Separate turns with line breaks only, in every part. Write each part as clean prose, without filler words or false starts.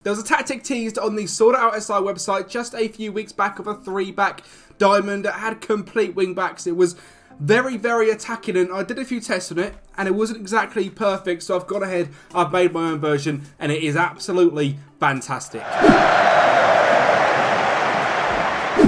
There was a tactic teased on the Sorted Out SI website just a few weeks back of a 3-back diamond that had complete wing backs. It was very, very attacking, and I did a few tests on it, and it wasn't exactly perfect, so I've gone ahead, I've made my own version, and it is absolutely fantastic.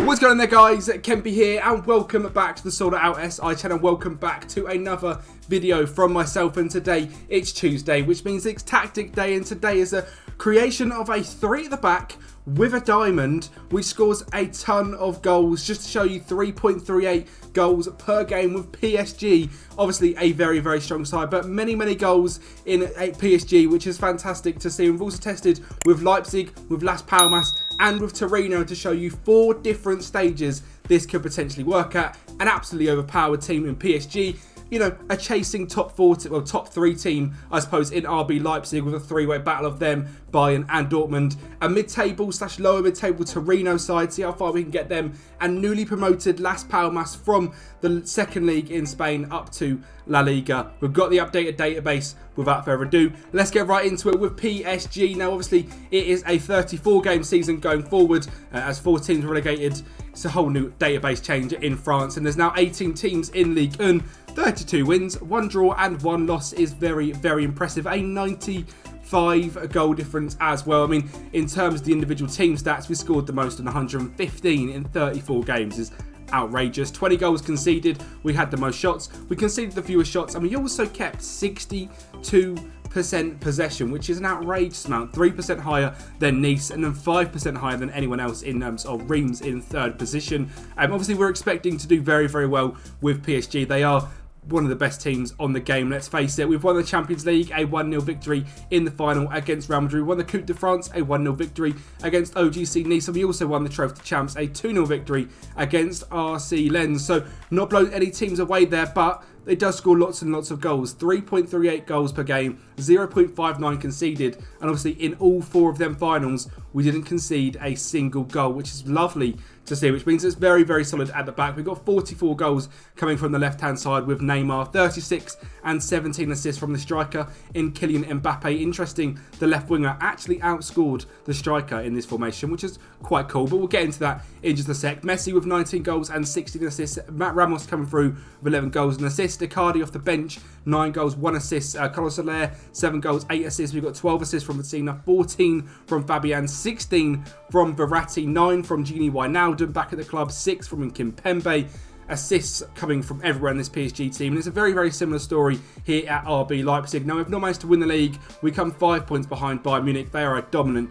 What's going on there, guys? Kempy here, and welcome back to the Sorted Out SI channel. Welcome back to another video from myself, and today it's Tuesday, which means it's tactic day, and today is a creation of a 3 at the back with a diamond, which scores a ton of goals. Just to show you, 3.38 goals per game with PSG. Obviously a very, very strong side, but many, many goals in PSG, which is fantastic to see. We've also tested with Leipzig, with Las Palmas, and with Torino to show you 4 different stages this could potentially work at. An absolutely overpowered team in PSG. You know, a chasing top 3 team, I suppose, in RB Leipzig, with a 3-way battle of them, Bayern and Dortmund. A mid-table / lower mid-table Torino side, see how far we can get them. And newly promoted Las Palmas from the second league in Spain up to La Liga. We've got the updated database. Without further ado, let's get right into it with PSG. Now, obviously, it is a 34-game season going forward, as 4 teams relegated. It's a whole new database change in France, and there's now 18 teams in Ligue 1. 32 wins, 1 draw and 1 loss is very, very impressive. A 95 goal difference as well. I mean, in terms of the individual team stats, we scored the most on 115 in 34 games. Is outrageous. 20 goals conceded. We had the most shots. We conceded the fewest shots, and we also kept 62% possession, which is an outrageous amount. 3% higher than Nice, and then 5% higher than anyone else in terms of Reims in 3rd position. Obviously, we're expecting to do very, very well with PSG. They are one of the best teams on the game, let's face it. We've won the Champions League, a 1-0 victory in the final against Real Madrid. We won the Coupe de France, a 1-0 victory against OGC Nice. And we also won the Trophy of Champs, a 2-0 victory against RC Lens. So not blowing any teams away there, but it does score lots and lots of goals. 3.38 goals per game, 0.59 conceded. And obviously in all 4 of them finals, we didn't concede a single goal, which is lovely to see, which means it's very, very solid at the back. We've got 44 goals coming from the left-hand side with Neymar, 36 and 17 assists from the striker in Kylian Mbappe. Interesting, the left winger actually outscored the striker in this formation, which is quite cool, but we'll get into that in just a sec. Messi with 19 goals and 16 assists. Matt Ramos coming through with 11 goals and assists. Icardi off the bench, 9 goals, 1 assist. Carlos Soler, 7 goals, 8 assists. We've got 12 assists from Vecina, 14 from Fabian, 16 from Verratti, 9 from Gini Wijnaldum back at the club, 6 from Kimpembe. Assists coming from everywhere in this PSG team, and it's a very, very similar story here at RB Leipzig. Now, we've not managed to win the league. We come 5 points behind Bayern Munich. They are a dominant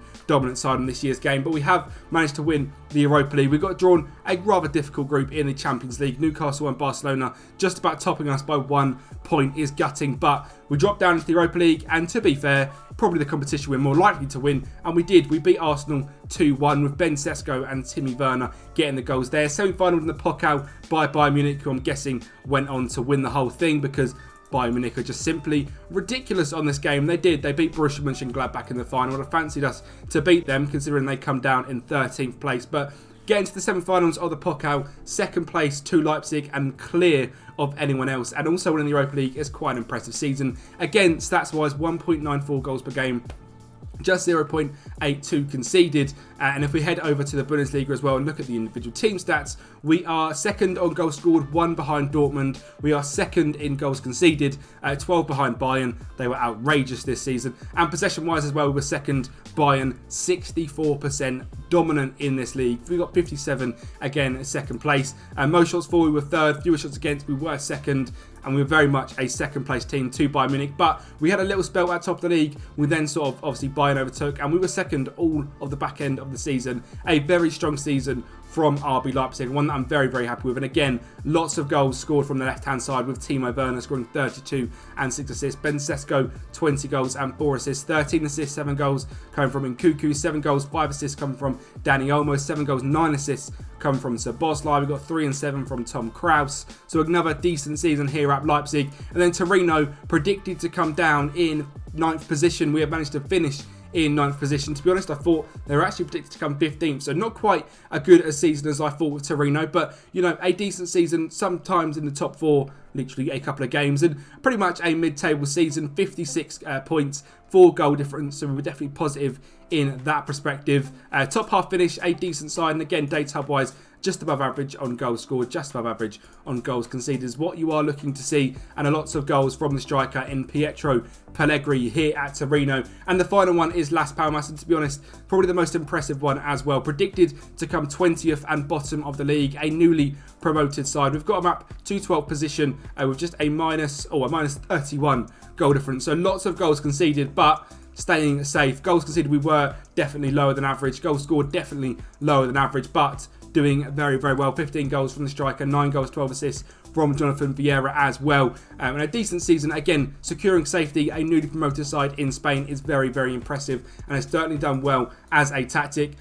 side in this year's game, but we have managed to win the Europa League. We've got drawn a rather difficult group in the Champions League. Newcastle and Barcelona just about topping us by 1 point is gutting, but we dropped down into the Europa League, and to be fair, probably the competition we're more likely to win, and we did. We beat Arsenal 2-1 with Ben Sesko and Timo Werner getting the goals there. Semi-final in the Pokal by Bayern Munich, who I'm guessing went on to win the whole thing, because Bayern Munich are just simply ridiculous on this game. They did. They beat Borussia Mönchengladbach in the final. I fancied us to beat them, considering they come down in 13th place. But getting to the semi-finals of the Pokal, 2nd place to Leipzig and clear of anyone else. And also winning the Europa League is quite an impressive season. Again, stats-wise, 1.94 goals per game. Just 0.82 conceded. And if we head over to the Bundesliga as well and look at the individual team stats, we are 2nd on goals scored, 1 behind Dortmund. We are 2nd in goals conceded, 12 behind Bayern. They were outrageous this season. And possession-wise as well, we were 2nd. Bayern, 64% dominant in this league. We got 57, again, 2nd place. Most shots for, we were 3rd. Fewer shots against, we were 2nd. And we were very much a 2nd place team to Bayern Munich. But we had a little spell at top of the league. We then sort of, obviously, Bayern overtook. And we were 2nd all of the back end of the season. A very strong season from RB Leipzig, one that I'm very, very happy with. And again, lots of goals scored from the left-hand side with Timo Werner scoring 32 and 6 assists. Ben Sesko, 20 goals and 4 assists. 13 assists, 7 goals coming from Nkunku. 7 goals, 5 assists coming from Dani Olmo. 7 goals, 9 assists coming from Szoboszlai. We've got 3 and 7 from Tom Kraus. So another decent season here at Leipzig. And then Torino predicted to come down in 9th position. We have managed to finish in 9th position. To be honest, I thought they were actually predicted to come 15th, so not quite a good a season as I thought with Torino, but you know, a decent season, sometimes in the top 4, literally a couple of games, and pretty much a mid-table season. 56 points, 4 goal difference, so we were definitely positive in that perspective. Top half finish, a decent side, and again, data hub wise, just above average on goals scored, just above average on goals conceded is what you are looking to see, and lots of goals from the striker in Pietro Pellegrini here at Torino. And the final one is Las Palmas, and to be honest, probably the most impressive one as well. Predicted to come 20th and bottom of the league, a newly promoted side. We've got them up to 12th position with just a minus 31 goal difference, so lots of goals conceded, but staying safe. Goals conceded, we were definitely lower than average. Goals scored, definitely lower than average, but doing very, very well. 15 goals from the striker, 9 goals, 12 assists from Jonathan Vieira as well. And a decent season. Again, securing safety, a newly promoted side in Spain is very, very impressive, and has certainly done well as a tactic.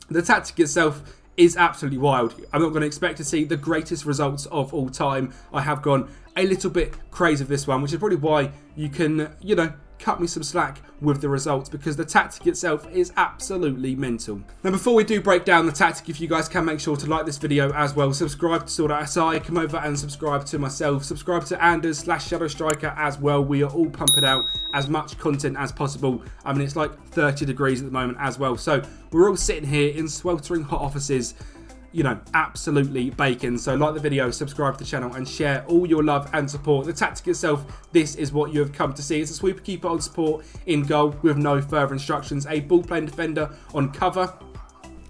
The tactic itself is absolutely wild. I'm not going to expect to see the greatest results of all time. I have gone a little bit crazy with this one, which is probably why you can, you know, cut me some slack with the results, because the tactic itself is absolutely mental. Now, before we do break down the tactic, if you guys can make sure to like this video as well, subscribe to Sword Art SI, come over and subscribe to myself, subscribe to Anders/Shadow Striker as well. We are all pumping out as much content as possible. I mean, it's like 30 degrees at the moment as well, so we're all sitting here in sweltering hot offices, you know, absolutely baking. So like the video, subscribe to the channel, and share all your love and support. The tactic itself, this is what you have come to see. It's a sweeper keeper on support in goal with no further instructions. A ball playing defender on cover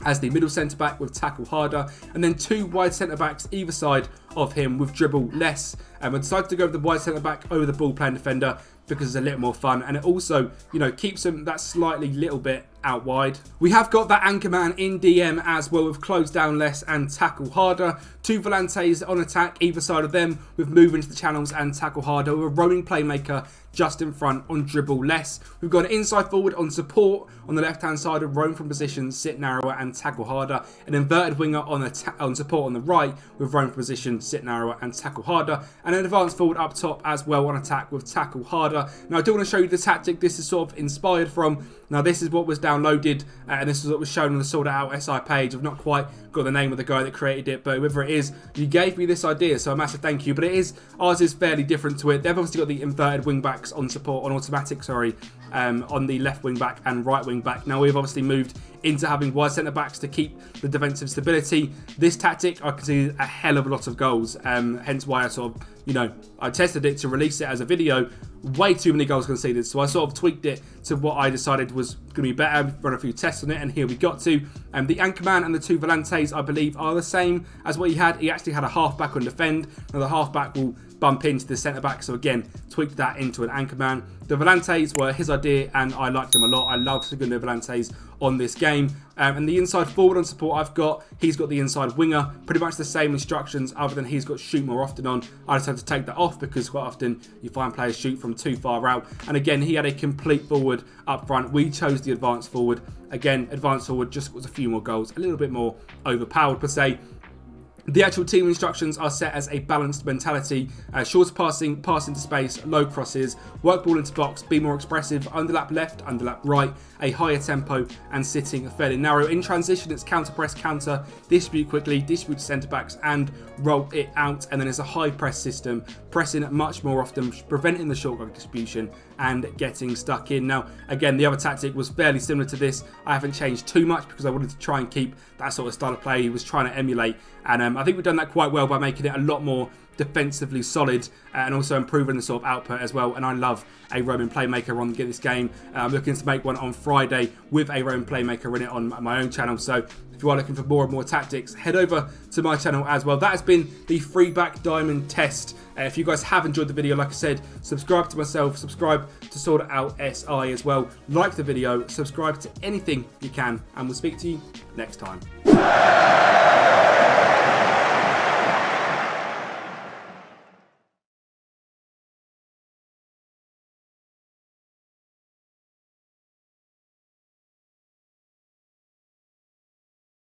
as the middle centre back with tackle harder, and then 2 wide centre backs either side of him with dribble less. And I decided to go with the wide centre back over the ball playing defender because it's a little more fun, and it also, you know, keeps him that slightly little bit out wide. We have got that anchor man in DM as well with close down less and tackle harder. 2 volantes on attack either side of them with move into the channels and tackle harder, with a roaming playmaker just in front on dribble less. We've got an inside forward on support on the left hand side of roam from position, sit narrower and tackle harder. An inverted winger on support on the right with roam from position, sit narrower and tackle harder. And an advanced forward up top as well on attack with tackle harder. Now I do want to show you the tactic this is sort of inspired from. Now this is what was downloaded and this is what was shown on the Sorted Out SI page. I've not quite got the name of the guy that created it, but whoever it is, you gave me this idea, so a massive thank you. But ours is fairly different to it. They've obviously got the inverted wing backs on support, on automatic, on the left wing back and right wing back. Now we've obviously moved into having wide centre backs to keep the defensive stability. This tactic, I can see a hell of a lot of goals, hence why I sort of, you know, I tested it to release it as a video. Way too many goals conceded, so I sort of tweaked it to what I decided was going to be better, run a few tests on it, and here we got to. The Anchorman and the 2 volantes, I believe, are the same as what he had. He actually had a half-back on defend. Now the half-back will bump into the centre-back, so again, tweaked that into an Anchorman. The volantes were his idea, and I liked them a lot. I love Segundo volantes on this game. And the inside forward on support he's got the inside winger, pretty much the same instructions other than he's got shoot more often on. I decided to take that off because quite often you find players shoot from too far out. And again, he had a complete forward up front. We chose the advanced forward. Again, advanced forward just was a few more goals, a little bit more overpowered per se. The actual team instructions are set as a balanced mentality, short passing, pass into space, low crosses, work ball into box, be more expressive, underlap left, underlap right, a higher tempo and sitting fairly narrow. In transition, it's counter press, counter, distribute quickly, distribute to centre backs and roll it out. And then it's a high press system, pressing much more often, preventing the short distribution and getting stuck in. Now, again, the other tactic was fairly similar to this. I haven't changed too much because I wanted to try and keep that sort of style of play he was trying to emulate. And I think we've done that quite well by making it a lot more defensively solid and also improving the sort of output as well. And I love a roaming playmaker on this game. I'm looking to make one on Friday with a roaming playmaker in it on my own channel. So if you are looking for more and more tactics, head over to my channel as well. That has been the free back diamond test. If you guys have enjoyed the video, like I said, subscribe to myself, subscribe to Sort Out SI as well. Like the video, subscribe to anything you can, and we'll speak to you next time.